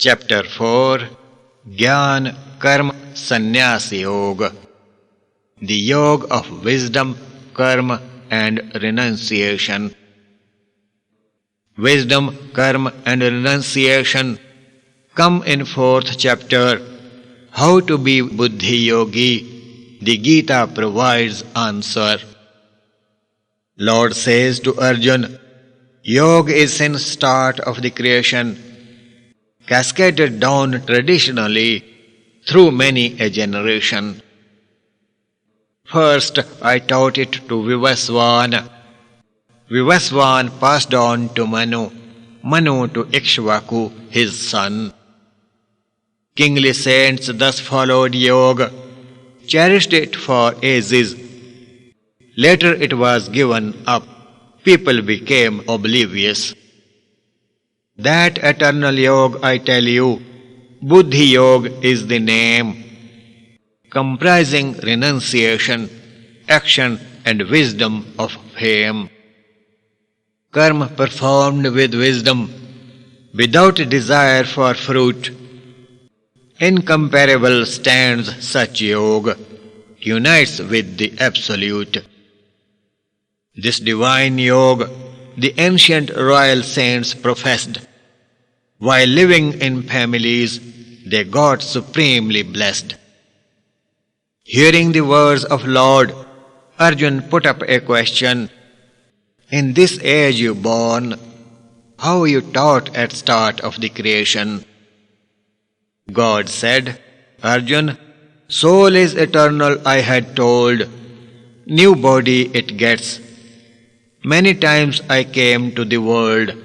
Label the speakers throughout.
Speaker 1: Chapter 4 Gyan Karma Sannyas Yoga. The Yoga of Wisdom, Karma and Renunciation. Wisdom, Karma and Renunciation come in 4th chapter. How to be Buddhi Yogi. The Gita provides answer. Lord says to Arjun, Yoga is since start of the creation, cascaded down traditionally through many a generation. First I taught it to Vivasvana. Vivasvana passed on to Manu, Manu to Ikshvaku, his son. Kingly saints thus followed Yoga, cherished it for ages. Later it was given up. People became oblivious. That eternal Yoga, I tell you, Buddhi Yoga is the name, comprising renunciation, action and wisdom of fame. Karma performed with wisdom, without desire for fruit. Incomparable stands such Yoga, unites with the Absolute. This divine Yoga, the ancient royal saints professed. While living in families, they got supremely blessed. Hearing the words of Lord, Arjun put up a question. In this age you born, how you taught at start of the creation? God said, Arjun, soul is eternal I had told. New body it gets. Many times I came to the world.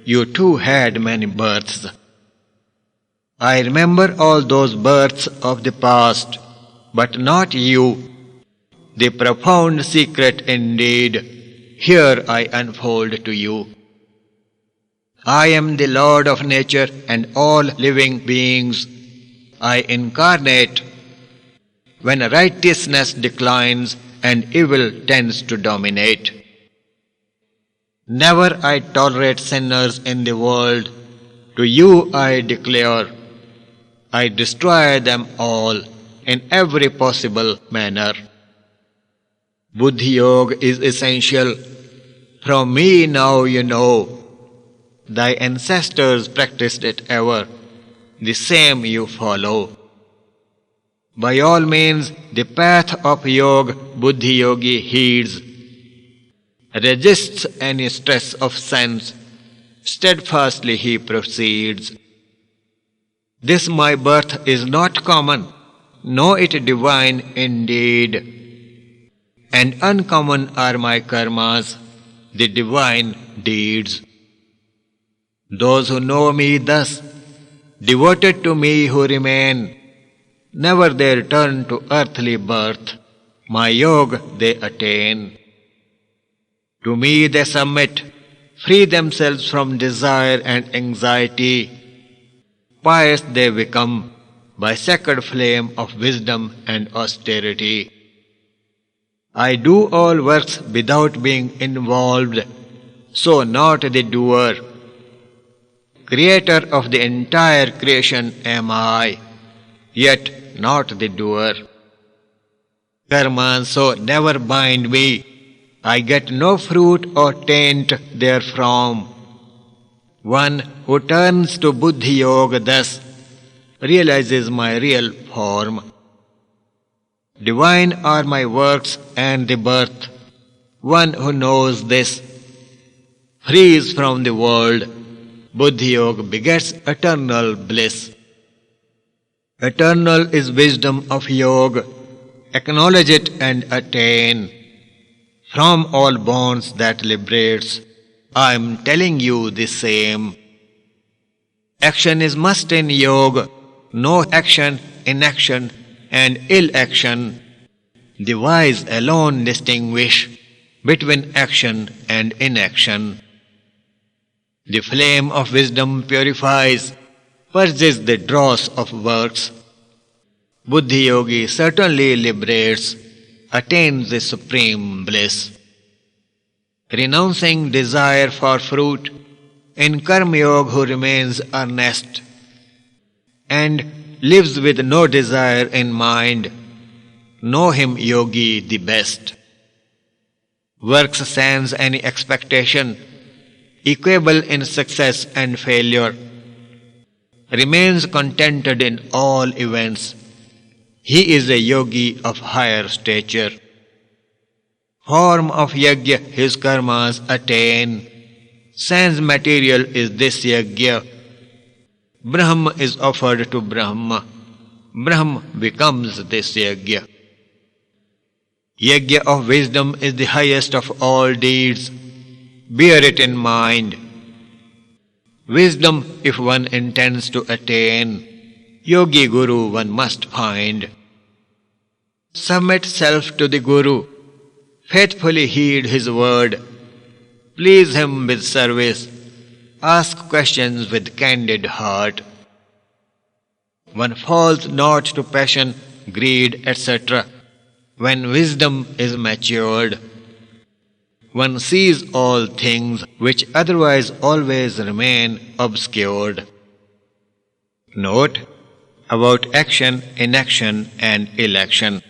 Speaker 1: You too had many births. I remember all those births of the past, but not you. The profound secret indeed, here I unfold to you. I am the Lord of nature and all living beings. I incarnate when righteousness declines and evil tends to dominate. Never I tolerate sinners in the world. To you I declare, I destroy them all in every possible manner. Buddhi Yoga is essential. From me now you know. Thy ancestors practiced it ever. The same you follow. By all means, the path of Yoga, Buddhi Yogi heeds. Resists any stress of sense, steadfastly he proceeds. This my birth is not common, nor it divine indeed. And uncommon are my karmas, the divine deeds. Those who know me thus, devoted to me who remain, never they return to earthly birth, my yoga they attain. To me they submit, free themselves from desire and anxiety. Pious they become by sacred flame of wisdom and austerity. I do all works without being involved, so not the doer. Creator of the entire creation am I, yet not the doer. Karma so never bind me. I get no fruit or taint therefrom. One who turns to Buddhi Yoga thus realizes my real form. Divine are my works and the birth. One who knows this frees from the world. Buddhi Yoga begets eternal bliss. Eternal is wisdom of Yoga. Acknowledge it and attain. From all bonds that liberates, I am telling you the same. Action is must in Yoga, no action, inaction, and ill action. The wise alone distinguish between action and inaction. The flame of wisdom purifies, purges the dross of works. Buddhi Yogi certainly liberates, attains the supreme bliss. Renouncing desire for fruit, in Karma Yoga who remains earnest, and lives with no desire in mind. Know him, yogi, the best. Works sans any expectation, equable in success and failure, remains contented in all events. He is a yogi of higher stature. Form of yajna his karmas attain. Sans material is this yajna. Brahma is offered to Brahma. Brahma becomes this yajna. Yajna of wisdom is the highest of all deeds. Bear it in mind. Wisdom, if one intends to attain, yogi guru one must find. Submit self to the guru. Faithfully heed his word. Please him with service. Ask questions with candid heart. One falls not to passion, greed, etc. when wisdom is matured. One sees all things which otherwise always remain obscured. Note about action, inaction, and election.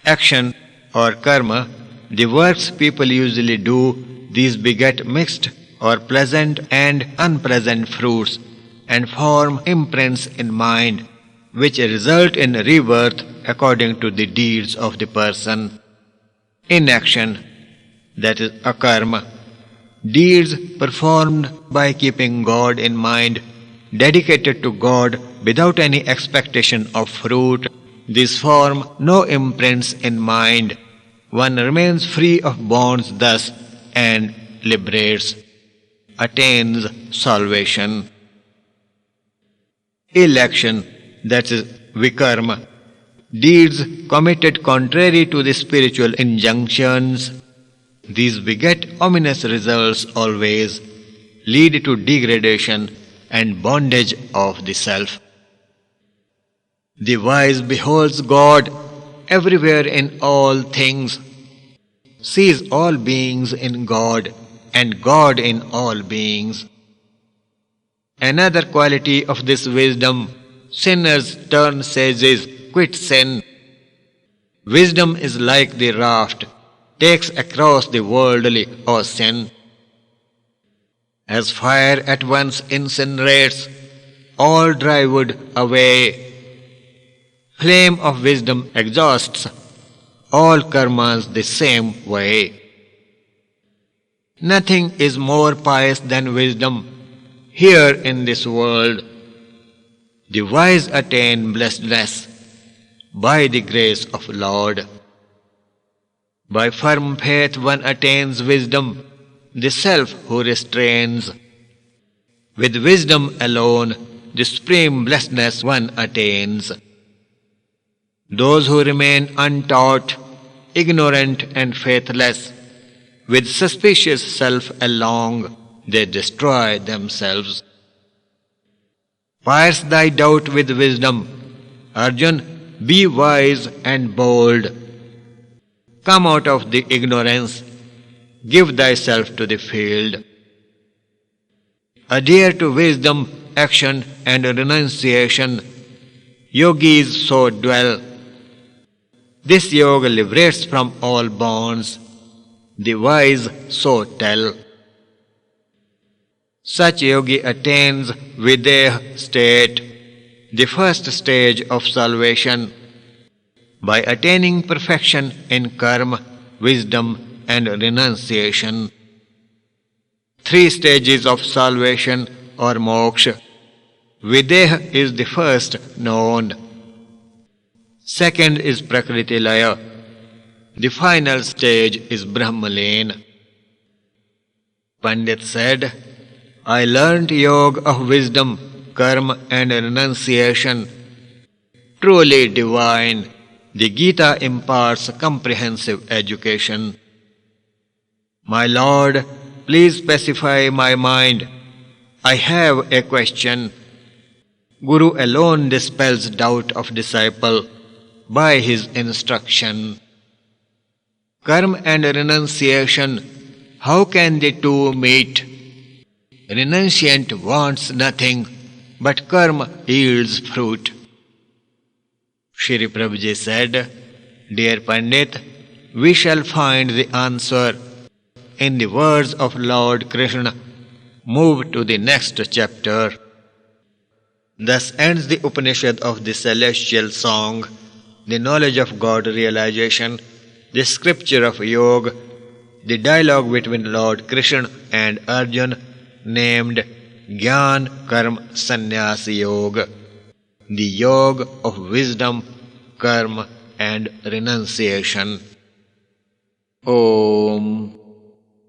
Speaker 1: Action or karma, the works people usually do, these beget mixed or pleasant and unpleasant fruits and form imprints in mind, which result in rebirth according to the deeds of the person. Inaction, that is akarma, deeds performed by keeping God in mind, dedicated to God without any expectation of fruit. These form no imprints in mind. One remains free of bonds thus and liberates, attains salvation. Election, that is vikarma, deeds committed contrary to the spiritual injunctions. These beget ominous results always, lead to degradation and bondage of the self. The wise beholds God everywhere in all things, sees all beings in God and God in all beings. Another quality of this wisdom, sinners turn sages, quit sin. Wisdom is like the raft, takes across the worldly ocean. As fire at once incinerates all dry wood away, flame of wisdom exhausts all karmas the same way. Nothing is more pious than wisdom here in this world. The wise attain blessedness by the grace of Lord. By firm faith one attains wisdom, the self who restrains. With wisdom alone the supreme blessedness one attains. Those who remain untaught, ignorant and faithless, with suspicious self along, they destroy themselves. Pierce thy doubt with wisdom. Arjun, be wise and bold. Come out of the ignorance. Give thyself to the field. Adhere to wisdom, action and renunciation. Yogis so dwell. This yoga liberates from all bonds. The wise so tell. Such yogi attains Videha state, the first stage of salvation, by attaining perfection in karma, wisdom and renunciation. 3 stages of salvation or moksha. Videha is the first known. Second is Prakriti Laya. The final stage is Brahmalina. Pandit said, I learnt yoga of wisdom, karma and renunciation. Truly divine, the Gita imparts comprehensive education. My Lord, please specify my mind. I have a question. Guru alone dispels doubt of disciple by his instruction. Karma and renunciation, how can the two meet? Renunciant wants nothing but karma yields fruit. Shri Prabhuji said, Dear Pandit, we shall find the answer in the words of Lord Krishna. Move to the next chapter. Thus ends the Upanishad of the celestial song, the knowledge of God realization, the scripture of Yoga, the dialogue between Lord Krishna and Arjuna named Gyan Karma Sannyas Yoga, the yoga of wisdom, karma and renunciation. Om